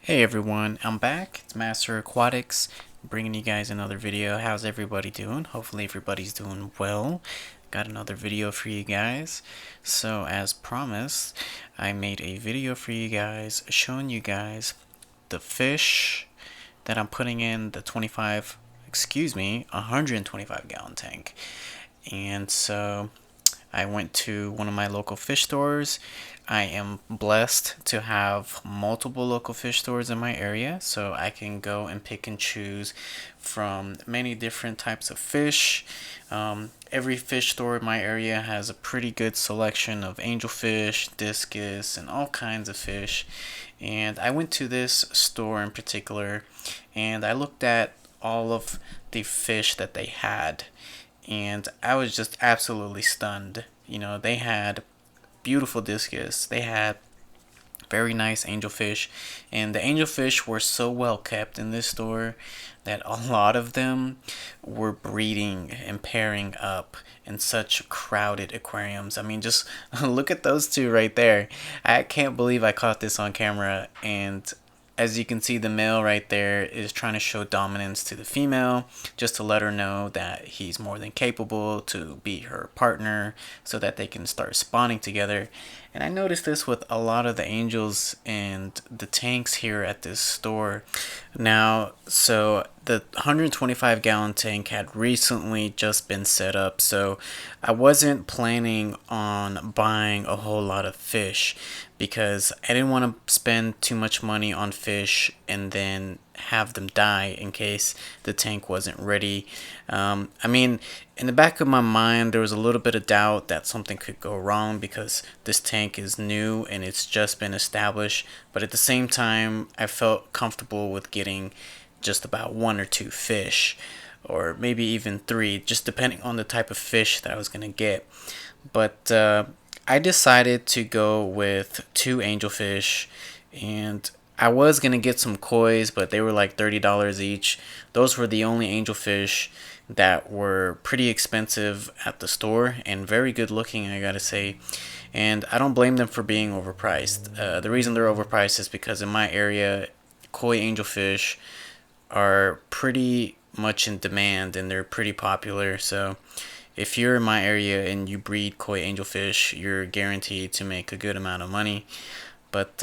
Hey everyone, I'm back. It's Master Aquatics, bringing you guys another video. How's everybody doing? Hopefully everybody's doing well. Got another video for you guys. So as promised, I made a video for you guys showing you guys the fish that I'm putting in the 125 gallon tank. And so I went to one of my local fish stores. I am blessed to have multiple local fish stores in my area, so I can go and pick and choose from many different types of fish. Every fish store in my area has a pretty good selection of angelfish, discus, and all kinds of fish. And I went to this store in particular, and I looked at all of the fish that they had, and I was just absolutely stunned. You know, they had beautiful discus, they had very nice angelfish, and the angelfish were so well kept in this store that a lot of them were breeding and pairing up in such crowded aquariums. I mean, just look at those two right there. I can't believe I caught this on camera, and as you can see, the male right there is trying to show dominance to the female, just to let her know that he's more than capable to be her partner so that they can start spawning together. And I noticed this with a lot of the angels and the tanks here at this store. Now, so the 125 gallon tank had recently just been set up, so I wasn't planning on buying a whole lot of fish because I didn't want to spend too much money on fish and then have them die in case the tank wasn't ready. I mean, in the back of my mind, there was a little bit of doubt that something could go wrong because this tank is new and it's just been established. But at the same time, I felt comfortable with getting just about one or two fish, or maybe even three, just depending on the type of fish that I was going to get. But I decided to go with two angelfish, and I was going to get some kois, but they were like $30 each. Those were the only angelfish that were pretty expensive at the store and very good looking, I gotta say. And I don't blame them for being overpriced. The reason they're overpriced is because in my area, koi angelfish are pretty much in demand and they're pretty popular. So if you're in my area and you breed koi angelfish, you're guaranteed to make a good amount of money. But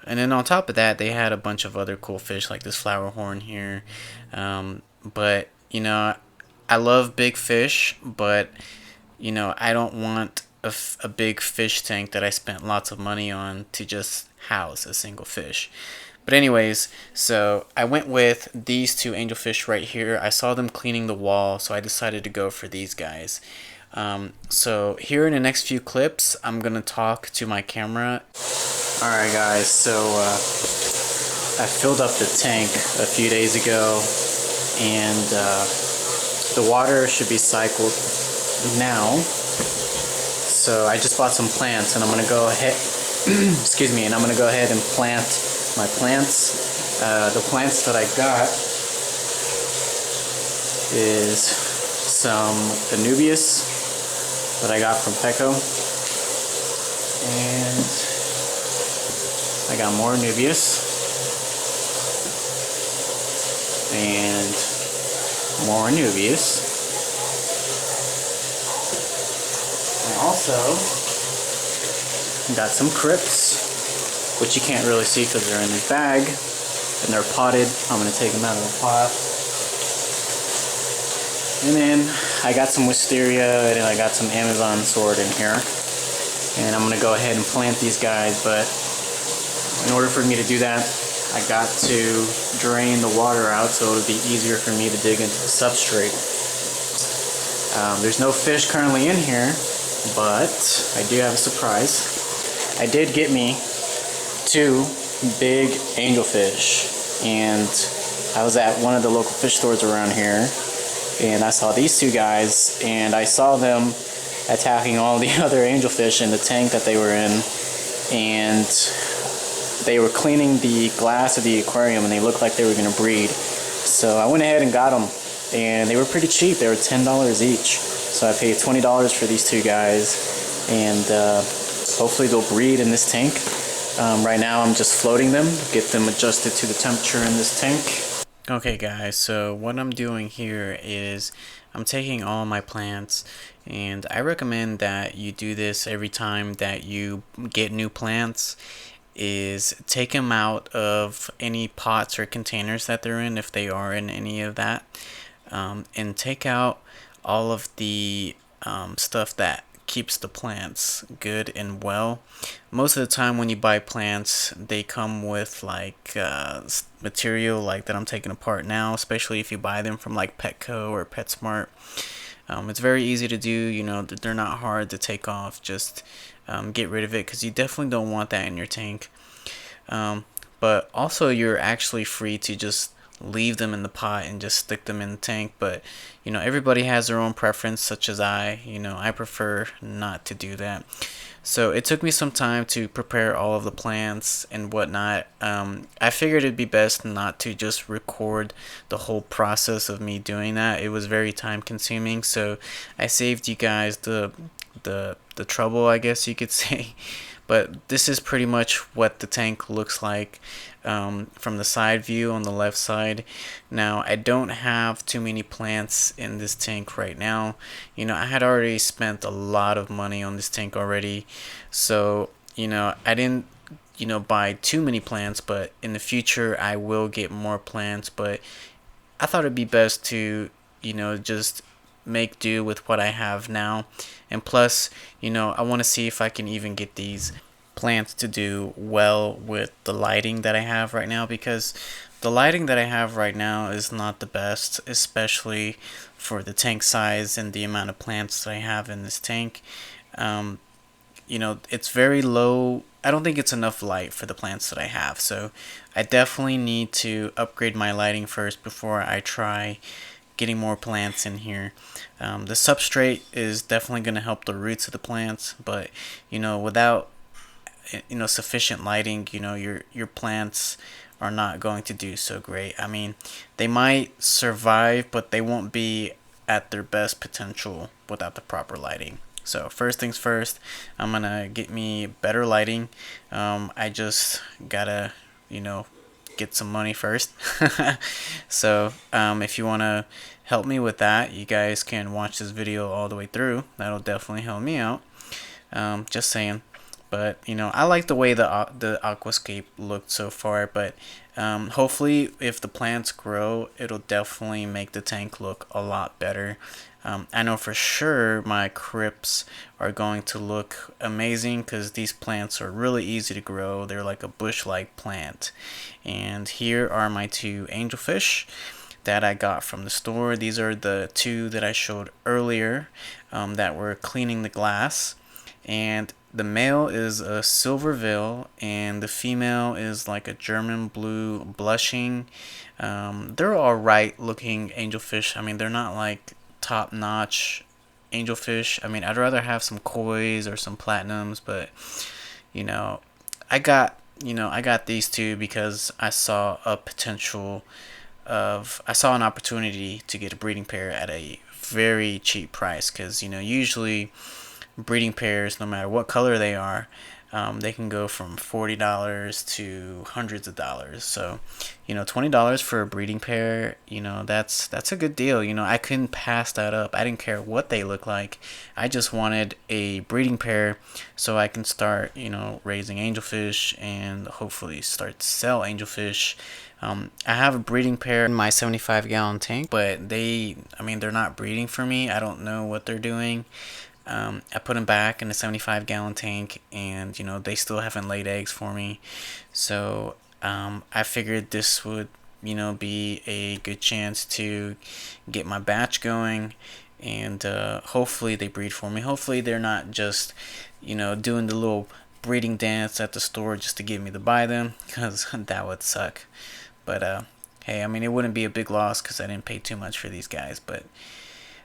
and then on top of that, they had a bunch of other cool fish like this flower horn here. But you know, I love big fish, but you know, I don't want a big fish tank that I spent lots of money on to just house a single fish. But anyways, so I went with these two angelfish right here. I saw them cleaning the wall, so I decided to go for these guys. So here in the next few clips, I'm gonna talk to my camera. Alright guys, so I filled up the tank a few days ago, and the water should be cycled now. So I just bought some plants, and I'm gonna go ahead excuse me, and I'm gonna go ahead and plant my plants. The plants that I got is some Anubias that I got from Petco, and I got more Anubias and more Anubias. I also got some Crypts, which you can't really see because they're in this bag and they're potted. I'm going to take them out of the pot. And then I got some Wisteria, and I got some Amazon sword in here. And I'm going to go ahead and plant these guys, but in order for me to do that, I got to drain the water out so it would be easier for me to dig into the substrate. There's no fish currently in here, but I do have a surprise. I did get me two big angelfish, and I was at one of the local fish stores around here, and I saw these two guys, and I saw them attacking all the other angelfish in the tank that they were in, and they were cleaning the glass of the aquarium, and they looked like they were going to breed. So I went ahead and got them, and they were pretty cheap. They were $10 each. So I paid $20 for these two guys, and hopefully they'll breed in this tank. Right now I'm just floating them, get them adjusted to the temperature in this tank. Okay guys, so what I'm doing here is I'm taking all my plants, and I recommend that you do this every time that you get new plants, is take them out of any pots or containers that they're in, if they are in any of that, and take out all of the stuff that keeps the plants good and well. Most of the time when you buy plants, they come with like material like that I'm taking apart now, especially if you buy them from like Petco or PetSmart. It's very easy to do, you know, they're not hard to take off. Just get rid of it, because you definitely don't want that in your tank. But also you're actually free to just leave them in the pot and just stick them in the tank. But you know, everybody has their own preference, such as I prefer not to do that. So it took me some time to prepare all of the plants and whatnot. I figured it'd be best not to just record the whole process of me doing that. It was very time consuming, so I saved you guys the trouble, I guess you could say. But this is pretty much what the tank looks like from the side view on the left side. Now, I don't have too many plants in this tank right now. You know, I had already spent a lot of money on this tank already. So, you know, I didn't, you know, buy too many plants, but in the future I will get more plants. But I thought it'd be best to, you know, just make do with what I have now. And plus, you know, I want to see if I can even get these plants to do well with the lighting that I have right now, because the lighting that I have right now is not the best, especially for the tank size and the amount of plants that I have in this tank. Um, you know, it's very low. I don't think it's enough light for the plants that I have, so I definitely need to upgrade my lighting first before I try getting more plants in here. The substrate is definitely going to help the roots of the plants, but you know, without sufficient lighting, you know, your plants are not going to do so great. I mean, they might survive, but they won't be at their best potential without the proper lighting. So first things first, I'm gonna get me better lighting. I just gotta, you know, get some money first. So if you want to help me with that, you guys can watch this video all the way through. That'll definitely help me out. Just saying. But you know, I like the way the aquascape looked so far. But hopefully, if the plants grow, it'll definitely make the tank look a lot better. I know for sure my crypts are going to look amazing, because these plants are really easy to grow. They're like a bush-like plant. And here are my two angelfish that I got from the store. These are the two that I showed earlier that were cleaning the glass. And the male is a silver veil, and the female is like a German blue blushing. They're alright looking angelfish. I mean, they're not like top notch angelfish. I mean, I'd rather have some kois or some platinums, but you know, I got these two because I saw a potential I saw an opportunity to get a breeding pair at a very cheap price, because you know, usually breeding pairs, no matter what color they are, they can go from $40 to hundreds of dollars. So, you know, $20 for a breeding pair, you know, that's a good deal. You know, I couldn't pass that up. I didn't care what they look like. I just wanted a breeding pair so I can start, you know, raising angelfish and hopefully start to sell angelfish. I have a breeding pair in my 75-gallon tank, but they're not breeding for me. I don't know what they're doing. I put them back in the 75-gallon tank, and you know, they still haven't laid eggs for me. So I figured this would, you know, be a good chance to get my batch going, and hopefully they breed for me. Hopefully they're not just, you know, doing the little breeding dance at the store just to get me to buy them, because that would suck. But hey, I mean, it wouldn't be a big loss because I didn't pay too much for these guys. But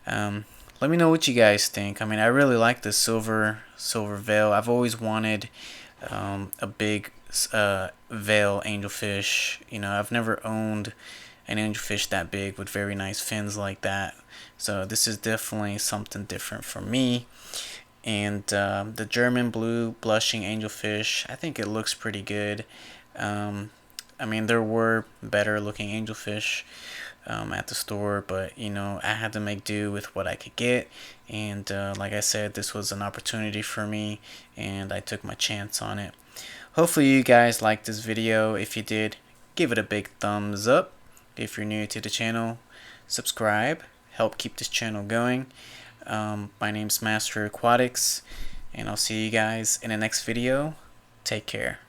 let me know what you guys think. I mean, I really like the silver veil. I've always wanted a big veil angelfish. You know, I've never owned an angelfish that big with very nice fins like that. So this is definitely something different for me. And the German blue blushing angelfish, I think it looks pretty good. Um, I mean, there were better looking angelfish at the store, but you know, I had to make do with what I could get. And like I said, this was an opportunity for me, and I took my chance on it. Hopefully you guys liked this video. If you did, give it a big thumbs up. If you're new to the channel, subscribe, help keep this channel going. My name's Master Aquatics, and I'll see you guys in the next video. Take care.